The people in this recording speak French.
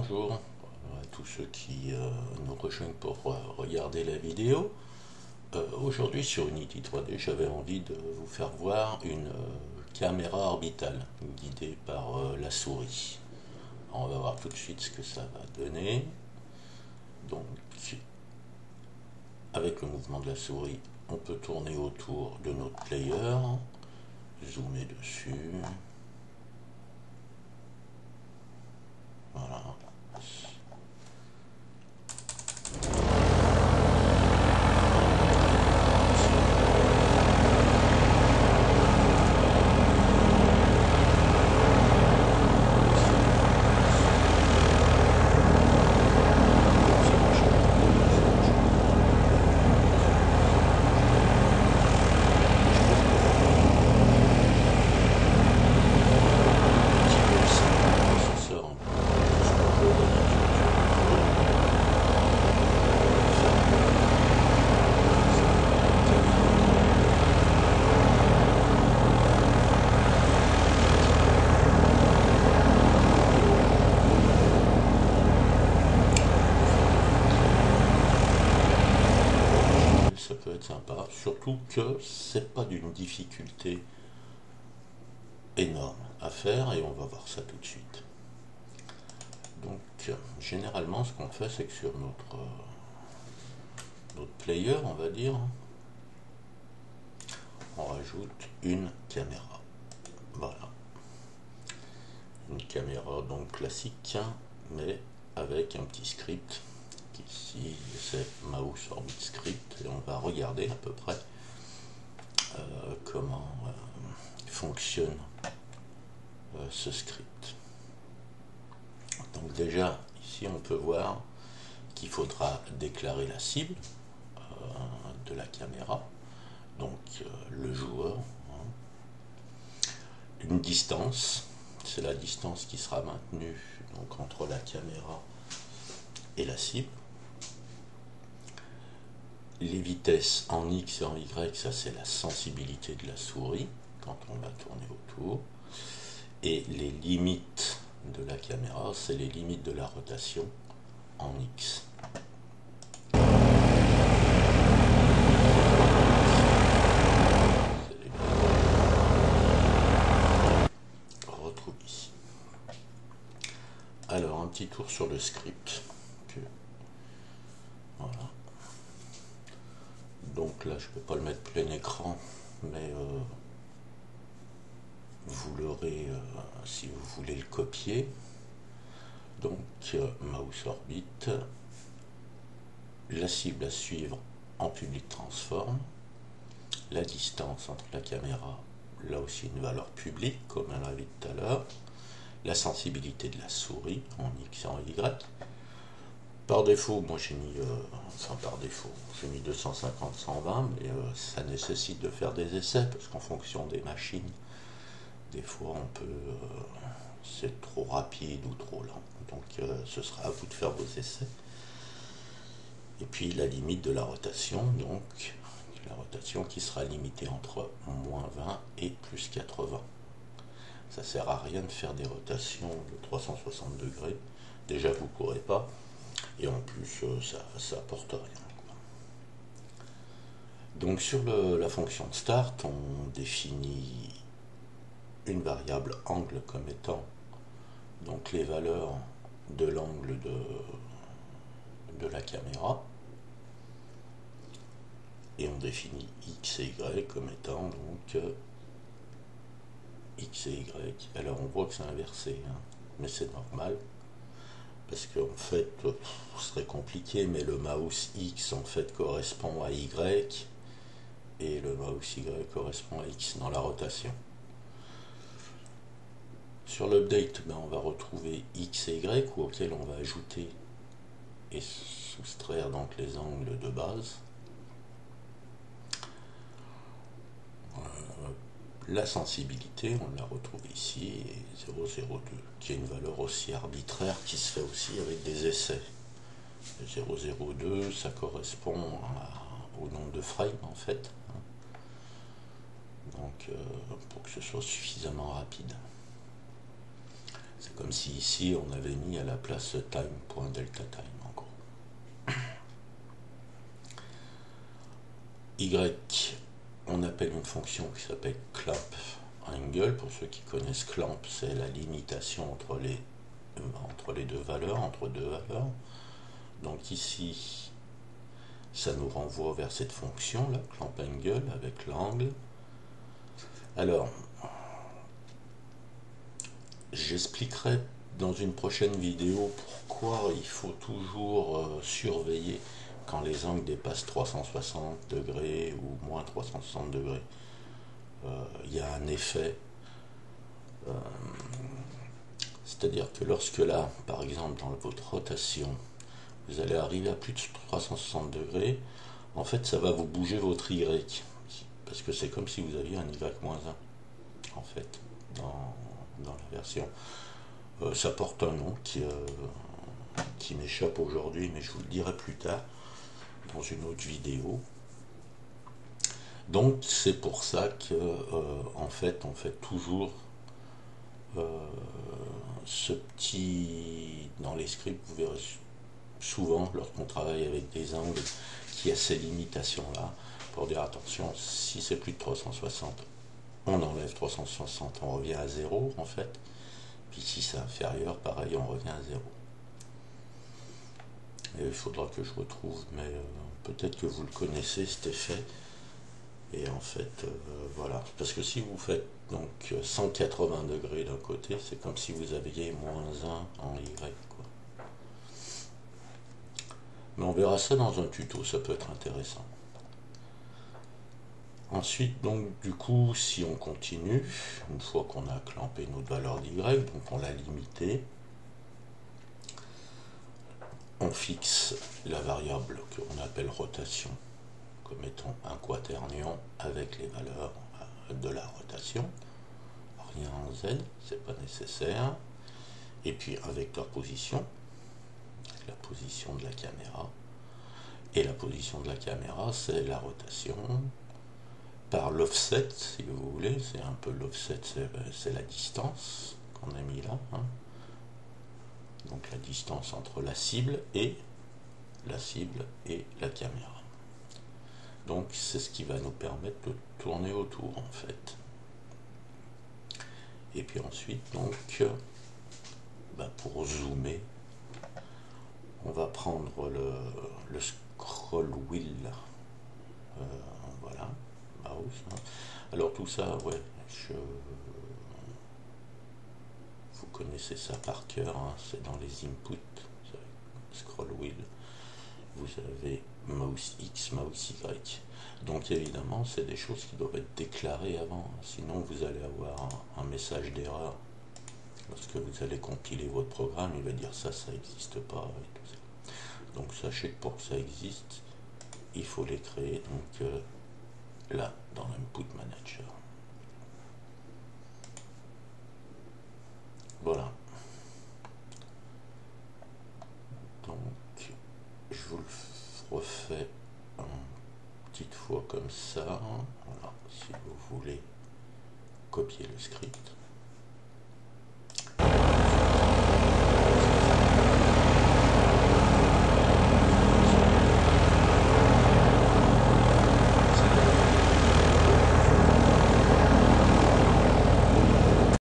Bonjour à tous ceux qui nous rejoignent pour regarder la vidéo. Aujourd'hui sur Unity 3D, j'avais envie de vous faire voir une caméra orbitale guidée par la souris. Alors, on va voir tout de suite ce que ça va donner. Donc, avec le mouvement de la souris, on peut tourner autour de notre player, zoomer dessus. Voilà. Ça peut être sympa, surtout que c'est pas d'une difficulté énorme à faire et on va voir ça tout de suite. Donc généralement ce qu'on fait, c'est que sur notre player, on va dire, on rajoute une caméra. Voilà, une caméra donc classique, mais avec un petit script. Ici c'est Mouse Orbit Script et on va regarder à peu près comment fonctionne ce script. Donc déjà ici on peut voir qu'il faudra déclarer la cible de la caméra, donc le joueur, une distance, c'est la distance qui sera maintenue donc entre la caméra et la cible. Les vitesses en X et en Y, ça c'est la sensibilité de la souris quand on va tourner autour. Et les limites de la caméra, c'est les limites de la rotation en X. On retrouve ici. Alors un petit tour sur le script. Voilà. Donc là, je ne peux pas le mettre plein écran, mais vous l'aurez si vous voulez le copier. Donc, Mouse Orbit, la cible à suivre en public transform, la distance entre la caméra, là aussi une valeur publique, comme on l'a vu tout à l'heure, la sensibilité de la souris en X et en Y. Par défaut, moi j'ai mis, j'ai mis 250-120, mais ça nécessite de faire des essais, parce qu'en fonction des machines, des fois on peut, c'est trop rapide ou trop lent, donc ce sera à vous de faire vos essais. Et puis la limite de la rotation, donc la rotation qui sera limitée entre -20 et +80. Ça sert à rien de faire des rotations de 360 degrés, déjà vous ne pourrez pas. Et en plus, ça apporte rien. Donc sur la fonction de start, on définit une variable angle comme étant donc les valeurs de l'angle de la caméra. Et on définit x et y comme étant donc x et y. Alors on voit que c'est inversé, hein, mais c'est normal. Parce qu'en fait, ce serait compliqué, mais le mouse X en fait correspond à Y et le mouse Y correspond à X dans la rotation. Sur l'update, on va retrouver X et Y auxquels on va ajouter et soustraire donc les angles de base. La sensibilité, on la retrouve ici, 0,02, qui est une valeur aussi arbitraire qui se fait aussi avec des essais. 0,02, ça correspond au nombre de frames en fait. Donc pour que ce soit suffisamment rapide. C'est comme si ici on avait mis à la place time.delta time en gros. Y, on appelle une fonction qui s'appelle clamp angle. Pour ceux qui connaissent clamp, c'est la limitation entre les deux valeurs, entre deux valeurs. Donc ici, ça nous renvoie vers cette fonction là, clamp angle avec l'angle. Alors, j'expliquerai dans une prochaine vidéo pourquoi il faut toujours surveiller quand les angles dépassent 360 degrés ou moins 360 degrés. Il y a un effet, c'est-à-dire que lorsque là, par exemple, dans votre rotation, vous allez arriver à plus de 360 degrés, en fait, ça va vous bouger votre Y, parce que c'est comme si vous aviez un Y-1, en fait, dans la version. Ça porte un nom qui m'échappe aujourd'hui, mais je vous le dirai plus tard, dans une autre vidéo. Donc c'est pour ça que en fait on fait toujours ce petit dans les scripts, vous verrez souvent lorsqu'on travaille avec des angles qui a ces limitations là pour dire attention, si c'est plus de 360 on enlève 360, on revient à 0 en fait, puis si c'est inférieur pareil on revient à 0. Et il faudra que je retrouve, mais peut-être que vous le connaissez cet effet. Et en fait, voilà. Parce que si vous faites donc 180 degrés d'un côté, c'est comme si vous aviez -1 en Y, quoi. Mais on verra ça dans un tuto, ça peut être intéressant. Ensuite, donc, du coup, si on continue, une fois qu'on a clampé notre valeur d'Y, donc on l'a limité, on fixe la variable qu'on appelle rotation comme étant un quaternion avec les valeurs de la rotation, rien en Z, c'est pas nécessaire, et puis un vecteur position, la position de la caméra, et la position de la caméra c'est la rotation par l'offset, si vous voulez, c'est un peu l'offset, c'est la distance qu'on a mis là, hein. Donc la distance entre la cible et la caméra. Donc c'est ce qui va nous permettre de tourner autour en fait. Et puis ensuite donc pour zoomer, on va prendre le scroll wheel, voilà, mouse, hein. Alors tout ça, ouais, vous connaissez ça par cœur, hein, c'est dans les inputs, scroll wheel. Vous avez mouse X, mouse Y. Donc évidemment, c'est des choses qui doivent être déclarées avant, sinon vous allez avoir un message d'erreur. Lorsque vous allez compiler votre programme, il va dire ça n'existe pas et tout ça. Donc sachez que pour que ça existe, il faut les créer donc là, dans l'input manager.